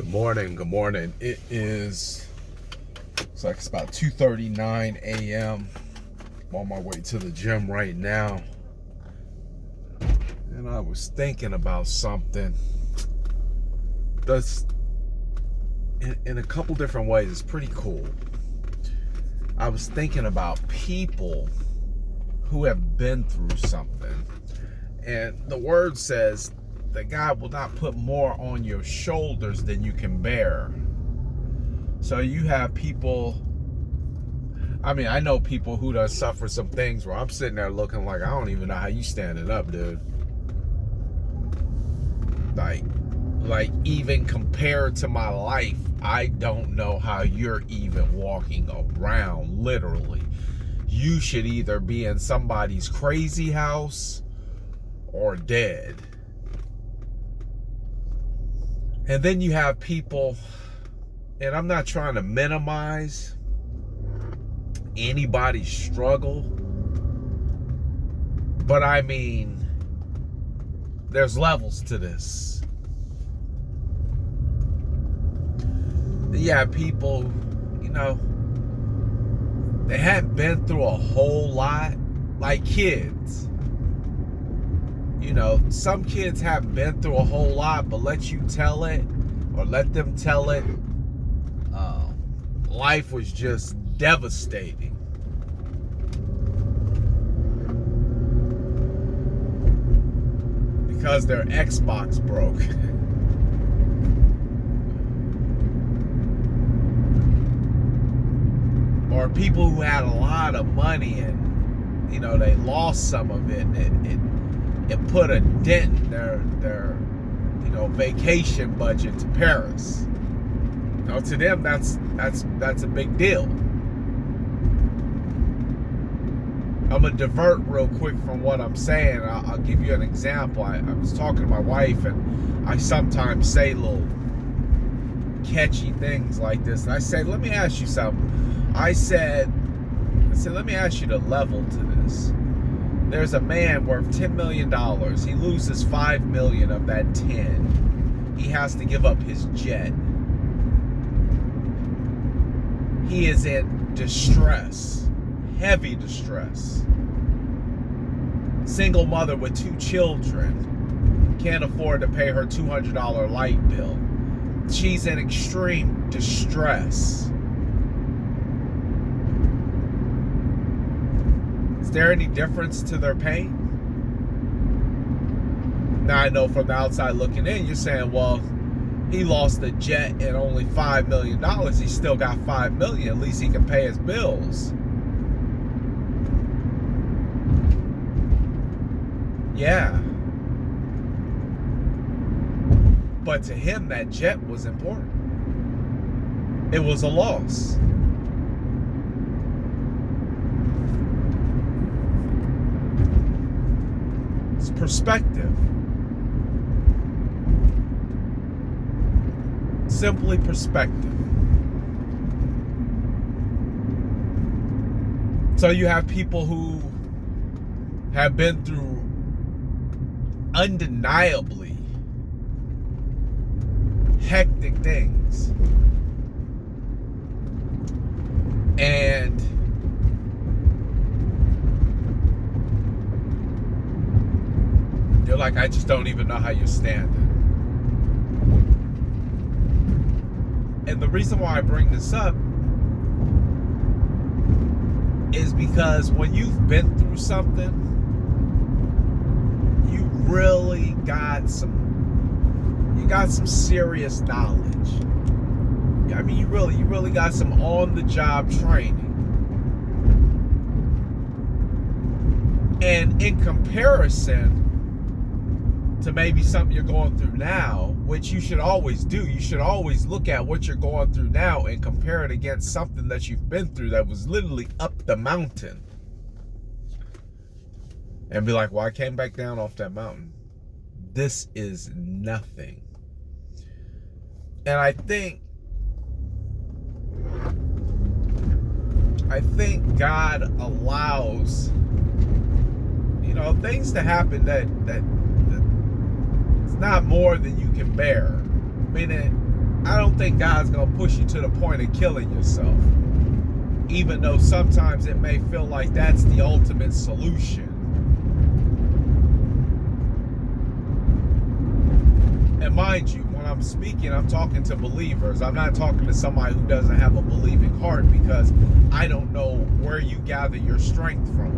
Good morning. Good morning. It's like it's about 2:39 a.m. I'm on my way to the gym right now. And I was thinking about something that's in a couple different ways. It's pretty cool. I was thinking about people who have been through something. And the word says that God will not put more on your shoulders than you can bear. So you have people, I know people who done suffer some things where I'm sitting there looking like, I don't even know how you standing up, dude. Like even compared to my life, I don't know how you're even walking around, literally. You should either be in somebody's crazy house or dead. And then you have people, and I'm not trying to minimize anybody's struggle, but I mean, there's levels to this. You have people, they hadn't been through a whole lot, like kids. Some kids haven't been through a whole lot, but let you tell it, or let them tell it, life was just devastating. Because their Xbox broke. Or people who had a lot of money and, they lost some of it, and it put a dent in their vacation budget to Paris. To them, that's a big deal. I'm gonna divert real quick from what I'm saying. I'll give you an example. I was talking to my wife, and I sometimes say little catchy things like this. And I say, let me ask you something. I said, let me ask you the level to this. There's a man worth $10 million. He loses $5 million of that 10. He has to give up his jet. He is in distress, heavy distress. Single mother with 2 children, can't afford to pay her $200 light bill. She's in extreme distress. Is there any difference to their pain? Now I know from the outside looking in, you're saying, well, he lost the jet and only $5 million. He still got $5 million. At least he can pay his bills. Yeah. But to him, that jet was important. It was a loss. It's perspective. Simply perspective. So you have people who have been through undeniably hectic things, and you're like, I just don't even know how you're standing. And the reason why I bring this up is because when you've been through something, you really got some serious knowledge. I mean, you really got some on-the-job training. And in comparison to maybe something you're going through now, which you should always do. You should always look at what you're going through now and compare it against something that you've been through that was literally up the mountain. And be like, well, I came back down off that mountain. This is nothing. And I think God allows, things to happen that it's not more than you can bear. Meaning, I don't think God's going to push you to the point of killing yourself, even though sometimes it may feel like that's the ultimate solution. And mind you, when I'm speaking, I'm talking to believers. I'm not talking to somebody who doesn't have a believing heart, because I don't know where you gather your strength from.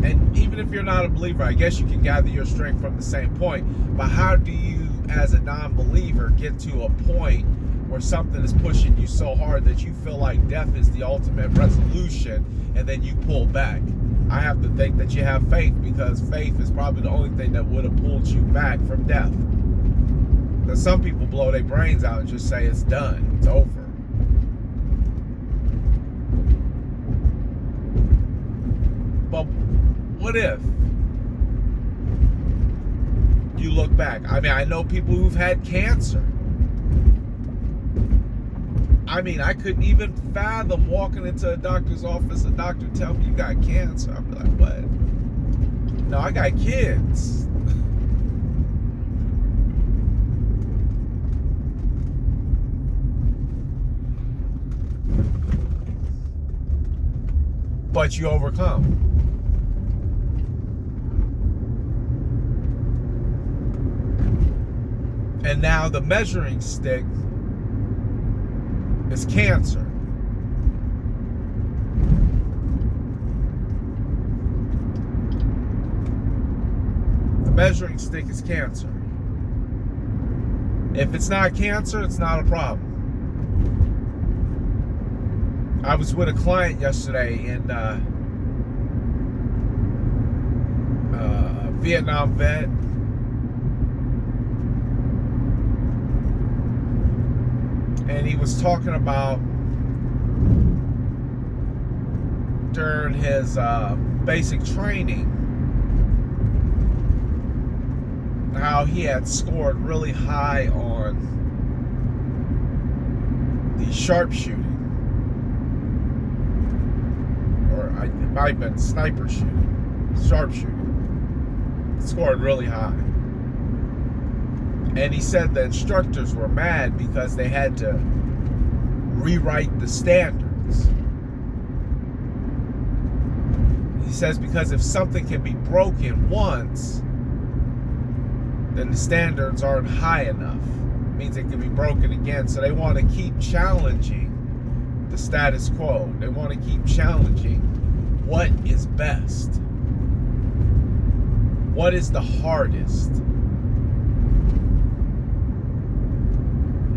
And even if you're not a believer, I guess you can gather your strength from the same point. But how do you, as a non-believer, get to a point where something is pushing you so hard that you feel like death is the ultimate resolution, and then you pull back? I have to think that you have faith, because faith is probably the only thing that would have pulled you back from death. Because some people blow their brains out and just say it's done, it's over. But what if you look back? I mean, I know people who've had cancer. I mean, I couldn't even fathom walking into a doctor's office, a doctor tell me you got cancer. I'm like, what? No, I got kids. But you overcome. And now the measuring stick is cancer. The measuring stick is cancer. If it's not cancer, it's not a problem. I was with a client yesterday in Vietnam vet. And he was talking about during his basic training how he had scored really high on the sharpshooting, or it might have been sniper shooting, sharpshooting. Scored really high. And he said the instructors were mad because they had to rewrite the standards. He says because if something can be broken once, then the standards aren't high enough. It means it can be broken again. So they want to keep challenging the status quo. They want to keep challenging what is best. What is the hardest?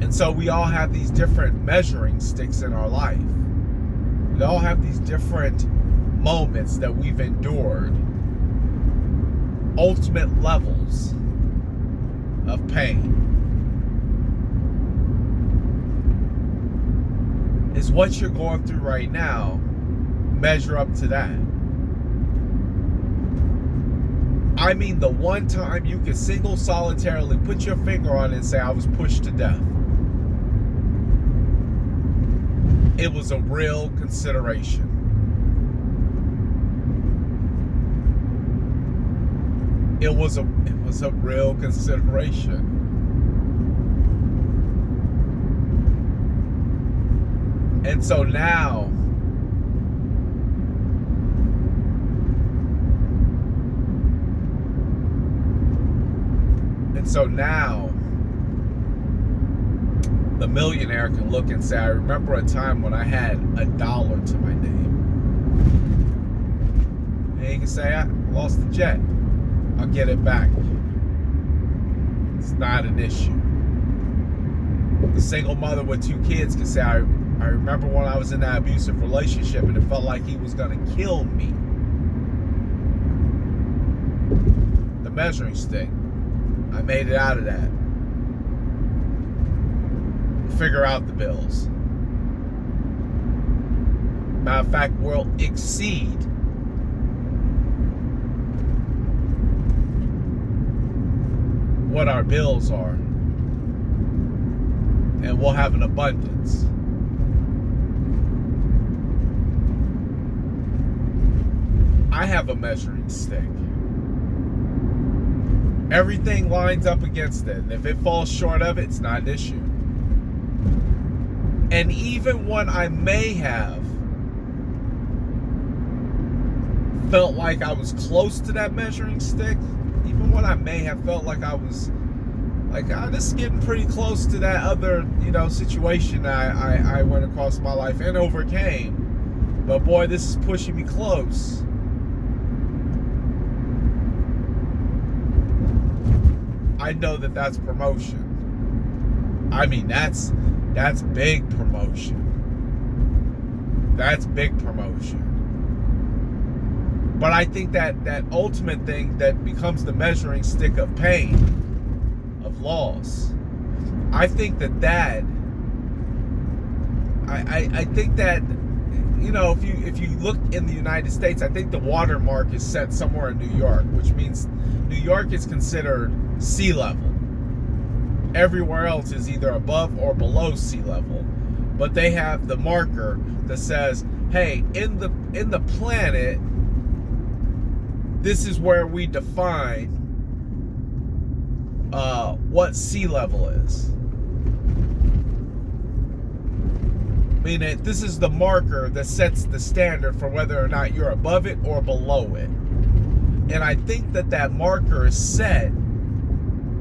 And so we all have these different measuring sticks in our life. We all have these different moments that we've endured, ultimate levels of pain. Is what you're going through right now measure up to that? I mean, the one time you can single solitarily put your finger on it and say, I was pushed to death. It was a real consideration. It was a real consideration. And so now, the millionaire can look and say, I remember a time when I had $1 to my name. And he can say, I lost the jet. I'll get it back. It's not an issue. The single mother with 2 kids can say, I remember when I was in that abusive relationship and it felt like he was going to kill me. The measuring stick. I made it out of that. Figure out the bills. Matter of fact, we'll exceed what our bills are, and we'll have an abundance. I have a measuring stick, Everything lines up against it. And if it falls short of it, it's not an issue. And even when I may have felt like I was close to that measuring stick, even when I may have felt like I was like, this is getting pretty close to that other, situation I went across my life and overcame. But boy, this is pushing me close. I know that that's promotion. I mean, that's big promotion. That's big promotion. But I think that ultimate thing that becomes the measuring stick of pain, of loss, I think that I think that, if you look in the United States, I think the watermark is set somewhere in New York, which means New York is considered sea level. Everywhere else is either above or below sea level. But they have the marker that says, hey, in the planet, this is where we define what sea level is. Meaning, this is the marker that sets the standard for whether or not you're above it or below it. And I think that marker is set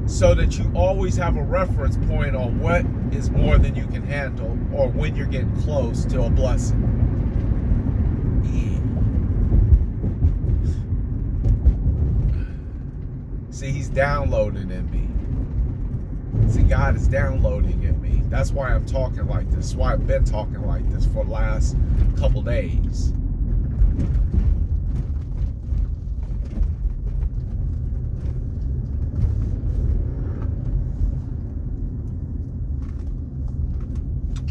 so that you always have a reference point on what is more than you can handle, or when you're getting close to a blessing. Yeah. See, he's downloading in me. See, God is downloading in me. That's why I'm talking like this. That's why I've been talking like this for the last couple days.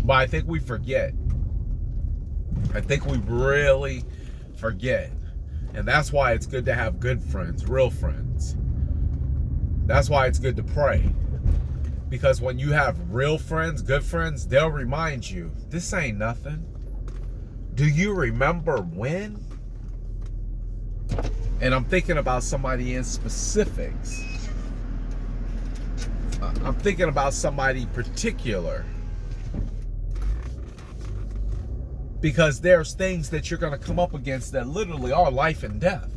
But I think we forget. I think we really forget. And that's why it's good to have good friends, real friends. That's why it's good to pray. Because when you have real friends, good friends, they'll remind you, this ain't nothing. Do you remember when? And I'm thinking about somebody in specifics. I'm thinking about somebody particular. Because there's things that you're going to come up against that literally are life and death.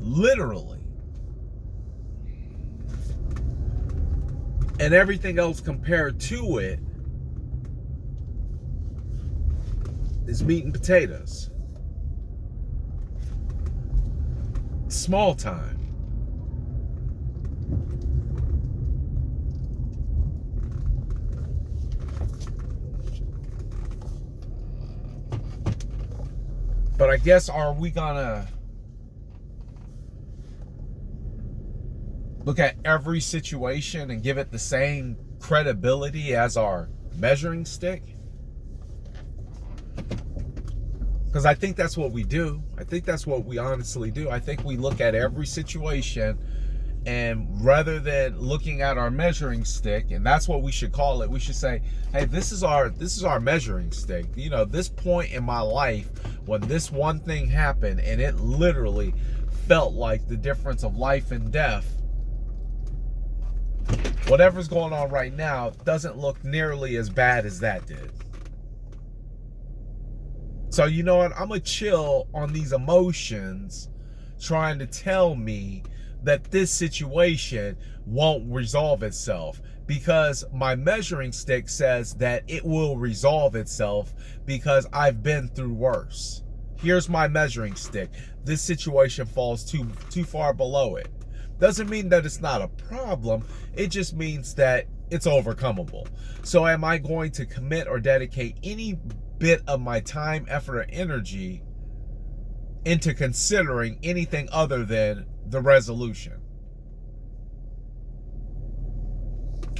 Literally. And everything else compared to it is meat and potatoes. Small time. But I guess, are we gonna look at every situation and give it the same credibility as our measuring stick? Because I think that's what we do. I think that's what we honestly do. I think we look at every situation, and rather than looking at our measuring stick, and that's what we should call it, we should say, hey, this is our measuring stick. This point in my life when this one thing happened and it literally felt like the difference of life and death. Whatever's going on right now doesn't look nearly as bad as that did. So you know what? I'm going to chill on these emotions trying to tell me that this situation won't resolve itself, because my measuring stick says that it will resolve itself because I've been through worse. Here's my measuring stick. This situation falls too far below it. Doesn't mean that it's not a problem. It just means that it's overcomable. So am I going to commit or dedicate any bit of my time, effort, or energy into considering anything other than the resolution?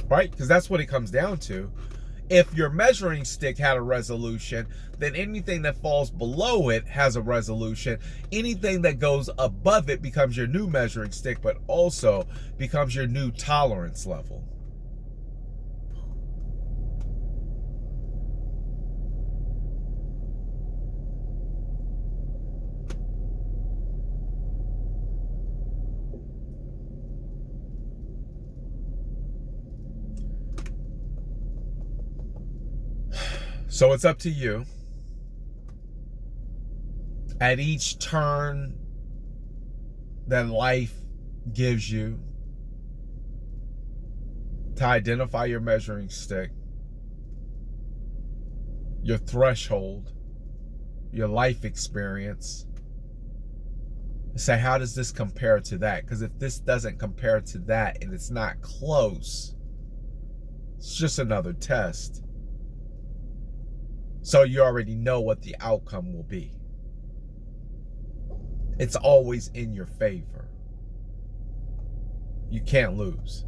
Right? Because that's what it comes down to. If your measuring stick had a resolution, then anything that falls below it has a resolution. Anything that goes above it becomes your new measuring stick, but also becomes your new tolerance level. So it's up to you. At each turn that life gives you, to identify your measuring stick, your threshold, your life experience. Say, how does this compare to that? Because if this doesn't compare to that and it's not close, it's just another test. So you already know what the outcome will be. It's always in your favor. You can't lose.